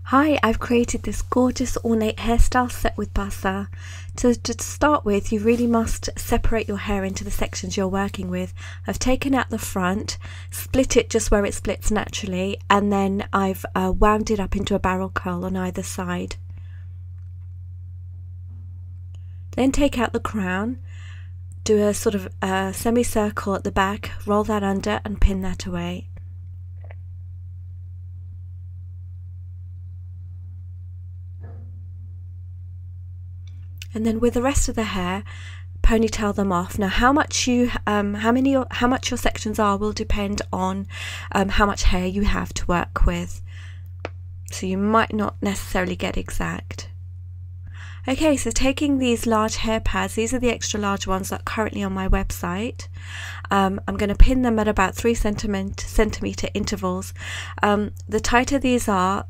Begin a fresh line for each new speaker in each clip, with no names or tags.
Hi, I've created this gorgeous ornate hairstyle set with basa. To start with, you really must separate your hair into the sections you're working with. I've taken out the front, split it just where it splits naturally, and then I've wound it up into a barrel curl on either side. Then take out the crown, do a sort of semicircle at the back, roll that under and pin that away. And then with the rest of the hair, ponytail them off. Now how much your sections are will depend on how much hair you have to work with, so you might not necessarily get exact. Okay, so taking these large hair pads, these are the extra large ones that are currently on my website. I'm going to pin them at about 3 centimeter intervals. The tighter these are,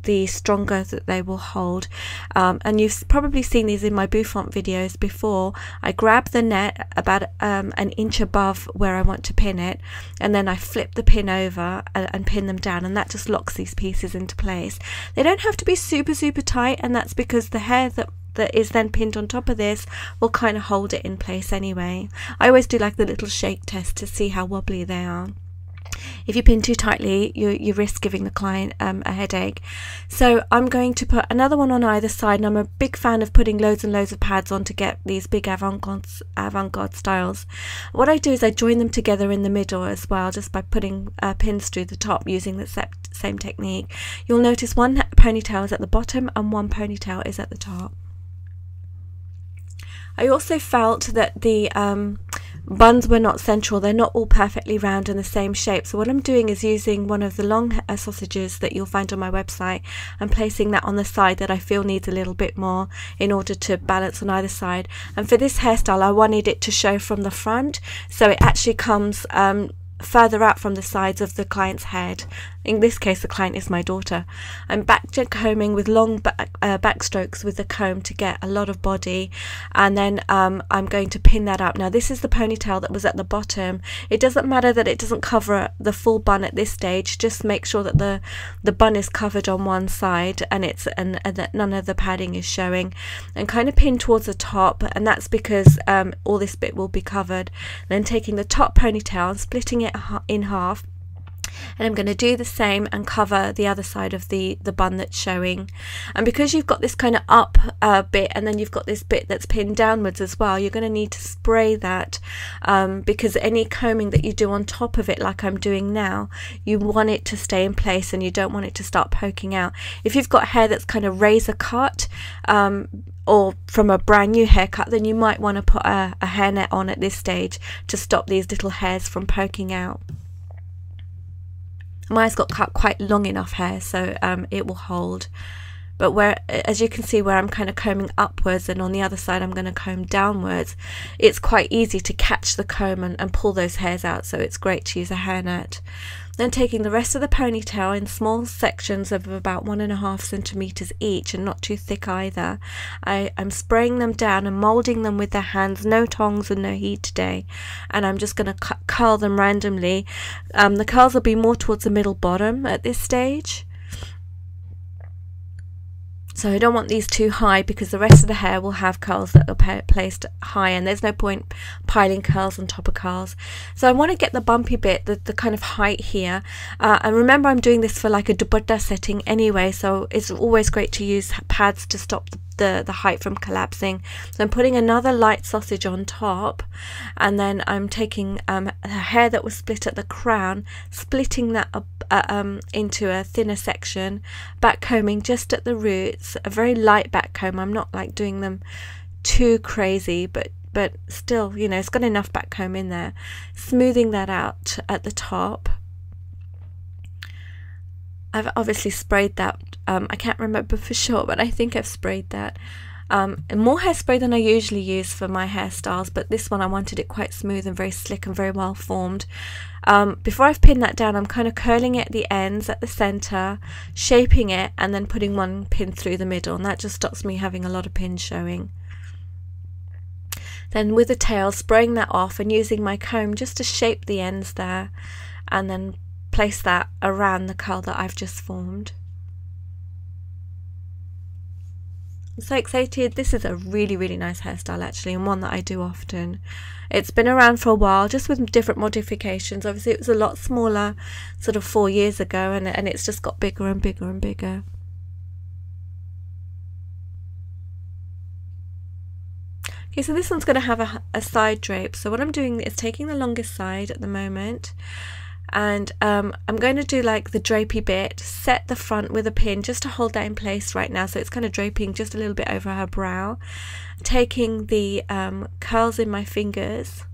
the stronger that they will hold, and you've probably seen these in my bouffant videos before. I grab the net about an inch above where I want to pin it, and then I flip the pin over and pin them down, and that just locks these pieces into place. They don't have to be super tight, and that's because the hair that is then pinned on top of this will kind of hold it in place anyway. I always do like the little shake test to see how wobbly they are. If you pin too tightly, you risk giving the client a headache. So I'm going to put another one on either side, and I'm a big fan of putting loads and loads of pads on to get these big avant-garde styles. What I do is I join them together in the middle as well, just by putting pins through the top using the same technique. You'll notice one ponytail is at the bottom and one ponytail is at the top. I also felt that the buns were not central. They're not all perfectly round and the same shape, so what I'm doing is using one of the long sausages that you'll find on my website and placing that on the side that I feel needs a little bit more in order to balance on either side. And for this hairstyle I wanted it to show from the front, so it actually comes further out from the sides of the client's head. In this case the client is my daughter. I'm back combing with long back strokes with the comb to get a lot of body, and then I'm going to pin that up. Now this is the ponytail that was at the bottom. It doesn't matter that it doesn't cover the full bun at this stage, just make sure that the bun is covered on one side and that none of the padding is showing, and kind of pin towards the top, and that's because all this bit will be covered. Then taking the top ponytail and splitting it in half, and I'm going to do the same and cover the other side of the bun that's showing. And because you've got this kind of up bit, and then you've got this bit that's pinned downwards as well, you're going to need to spray that, because any combing that you do on top of it, like I'm doing now, you want it to stay in place and you don't want it to start poking out. If you've got hair that's kind of razor cut, or from a brand new haircut, then you might want to put a hairnet on at this stage to stop these little hairs from poking out. Mine's got cut quite long enough hair, so it will hold. But as you can see, where I'm kind of combing upwards and on the other side I'm going to comb downwards, it's quite easy to catch the comb and pull those hairs out, so it's great to use a hairnet. Then taking the rest of the ponytail in small sections of about 1.5 centimeters each, and not too thick either, I'm spraying them down and moulding them with the hands, no tongs and no heat today, and I'm just going to curl them randomly. The curls will be more towards the middle bottom at this stage. So I don't want these too high, because the rest of the hair will have curls that are placed high, and there's no point piling curls on top of curls. So I want to get the bumpy bit, the kind of height here. And remember, I'm doing this for like a dupatta setting anyway, so it's always great to use pads to stop the height from collapsing. So I'm putting another light sausage on top, and then I'm taking a hair that was split at the crown, splitting that up into a thinner section, back combing just at the roots, a very light back comb. I'm not like doing them too crazy, but still, you know, it's got enough back comb in there. Smoothing that out at the top. I've obviously sprayed that. I can't remember for sure, but I think I've sprayed that. More hairspray than I usually use for my hairstyles, but this one I wanted it quite smooth and very slick and very well formed. Before I've pinned that down, I'm kind of curling it at the ends, at the center, shaping it, and then putting one pin through the middle, and that just stops me having a lot of pins showing. Then with the tail, spraying that off and using my comb just to shape the ends there, and then place that around the curl that I've just formed. I'm so excited. This is a really, really nice hairstyle actually, and one that I do often. It's been around for a while, just with different modifications. Obviously it was a lot smaller sort of 4 years ago, and it's just got bigger and bigger and bigger. Okay, so this one's going to have a side drape. So what I'm doing is taking the longest side at the moment, and I'm going to do like the drapey bit, set the front with a pin just to hold that in place right now, so it's kind of draping just a little bit over her brow. Taking the curls in my fingers,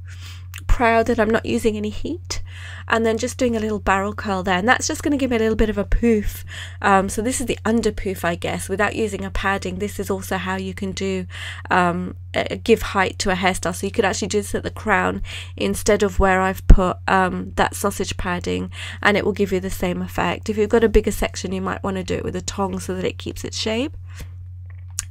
proud that I'm not using any heat, and then just doing a little barrel curl there, and that's just going to give me a little bit of a poof. So this is the under poof, I guess, without using a padding. This is also how you can do give height to a hairstyle. So you could actually do this at the crown instead of where I've put that sausage padding, and it will give you the same effect. If you've got a bigger section, you might want to do it with a tong so that it keeps its shape.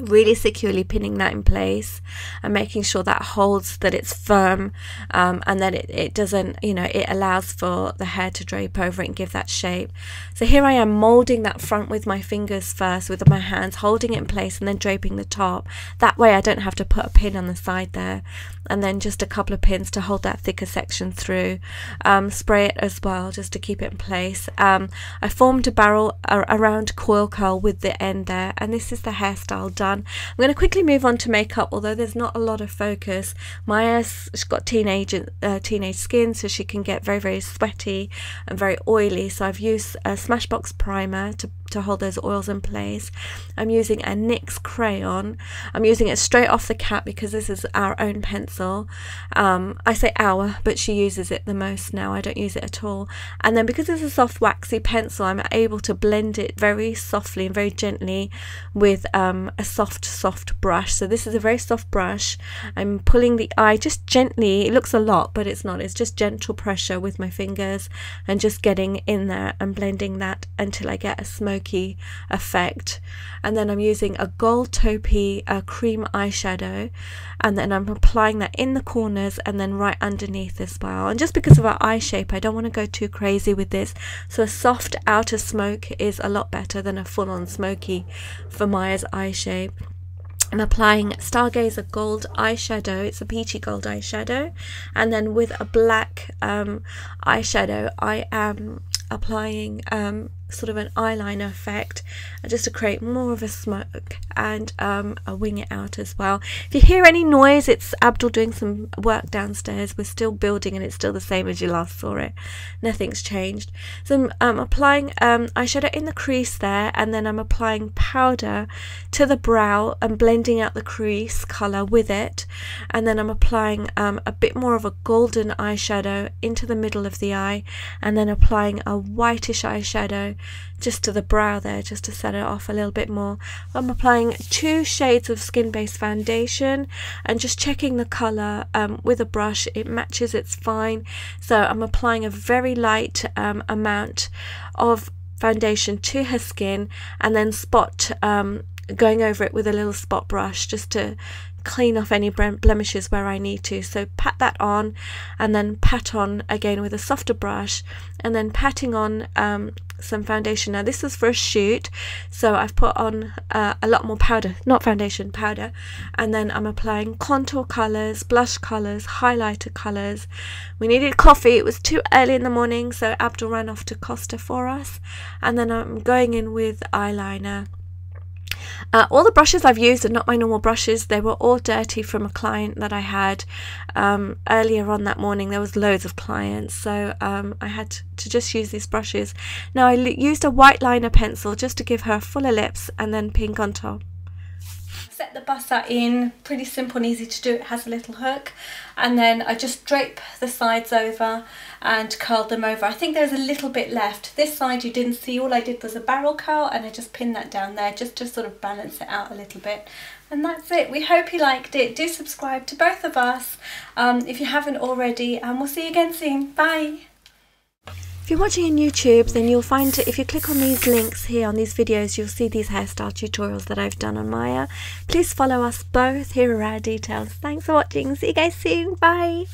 Really securely pinning that in place and making sure that holds, that it's firm, and that it doesn't, you know, it allows for the hair to drape over it and give that shape. So here I am molding that front with my fingers first, with my hands, holding it in place and then draping the top. That way I don't have to put a pin on the side there, and then just a couple of pins to hold that thicker section through. Spray it as well just to keep it in place. I formed a barrel around coil curl with the end there, and this is the hairstyle done. I'm going to quickly move on to makeup, although there's not a lot of focus. Maya's got teenage skin, so she can get very, very sweaty and very oily, so I've used a Smashbox primer to hold those oils in place. I'm using a NYX crayon. I'm using it straight off the cap because this is our own pencil. I say our, but she uses it the most now. I don't use it at all. And then because it's a soft waxy pencil, I'm able to blend it very softly and very gently with a soft brush. So this is a very soft brush. I'm pulling the eye just gently. It looks a lot, but it's not. It's just gentle pressure with my fingers and just getting in there and blending that until I get a smoky effect. And then I'm using a gold taupey cream eyeshadow, and then I'm applying that in the corners and then right underneath as well. And just because of our eye shape, I don't want to go too crazy with this, so a soft outer smoke is a lot better than a full-on smoky for Maya's eye shape. I'm applying Stargazer gold eyeshadow. It's a peachy gold eyeshadow, and then with a black eyeshadow I am applying sort of an eyeliner effect just to create more of a smoke and a wing it out as well. If you hear any noise, it's Abdul doing some work downstairs. We're still building and it's still the same as you last saw it. Nothing's changed. So I'm applying eyeshadow in the crease there, and then I'm applying powder to the brow and blending out the crease colour with it, and then I'm applying a bit more of a golden eyeshadow into the middle of the eye, and then applying a whitish eyeshadow just to the brow there, just to set it off a little bit more. I'm applying 2 shades of skin-based foundation and just checking the colour with a brush. It matches, it's fine. So I'm applying a very light amount of foundation to her skin, and then going over it with a little spot brush just to clean off any blemishes where I need to. So pat that on, and then pat on again with a softer brush, and then patting on some foundation. Now this is for a shoot, so I've put on a lot more powder, not foundation, powder, and then I'm applying contour colours, blush colours, highlighter colours. We needed coffee. It was too early in the morning, so Abdul ran off to Costa for us, and then I'm going in with eyeliner. All the brushes I've used are not my normal brushes. They were all dirty from a client that I had earlier on that morning. There was loads of clients, so I had to just use these brushes. Now I used a white liner pencil just to give her fuller lips, and then pink on top. Set the buzzer in, pretty simple and easy to do. It has a little hook, and then I just drape the sides over and curl them over. I think there's a little bit left. This side you didn't see. All I did was a barrel curl, and I just pinned that down there just to sort of balance it out a little bit. And that's it. We hope you liked it. Do subscribe to both of us if you haven't already, and we'll see you again soon. Bye. If you're watching on YouTube, then you'll find, if you click on these links here on these videos, you'll see these hairstyle tutorials that I've done on Maya. Please follow us both. Here are our details. Thanks for watching. See you guys soon. Bye.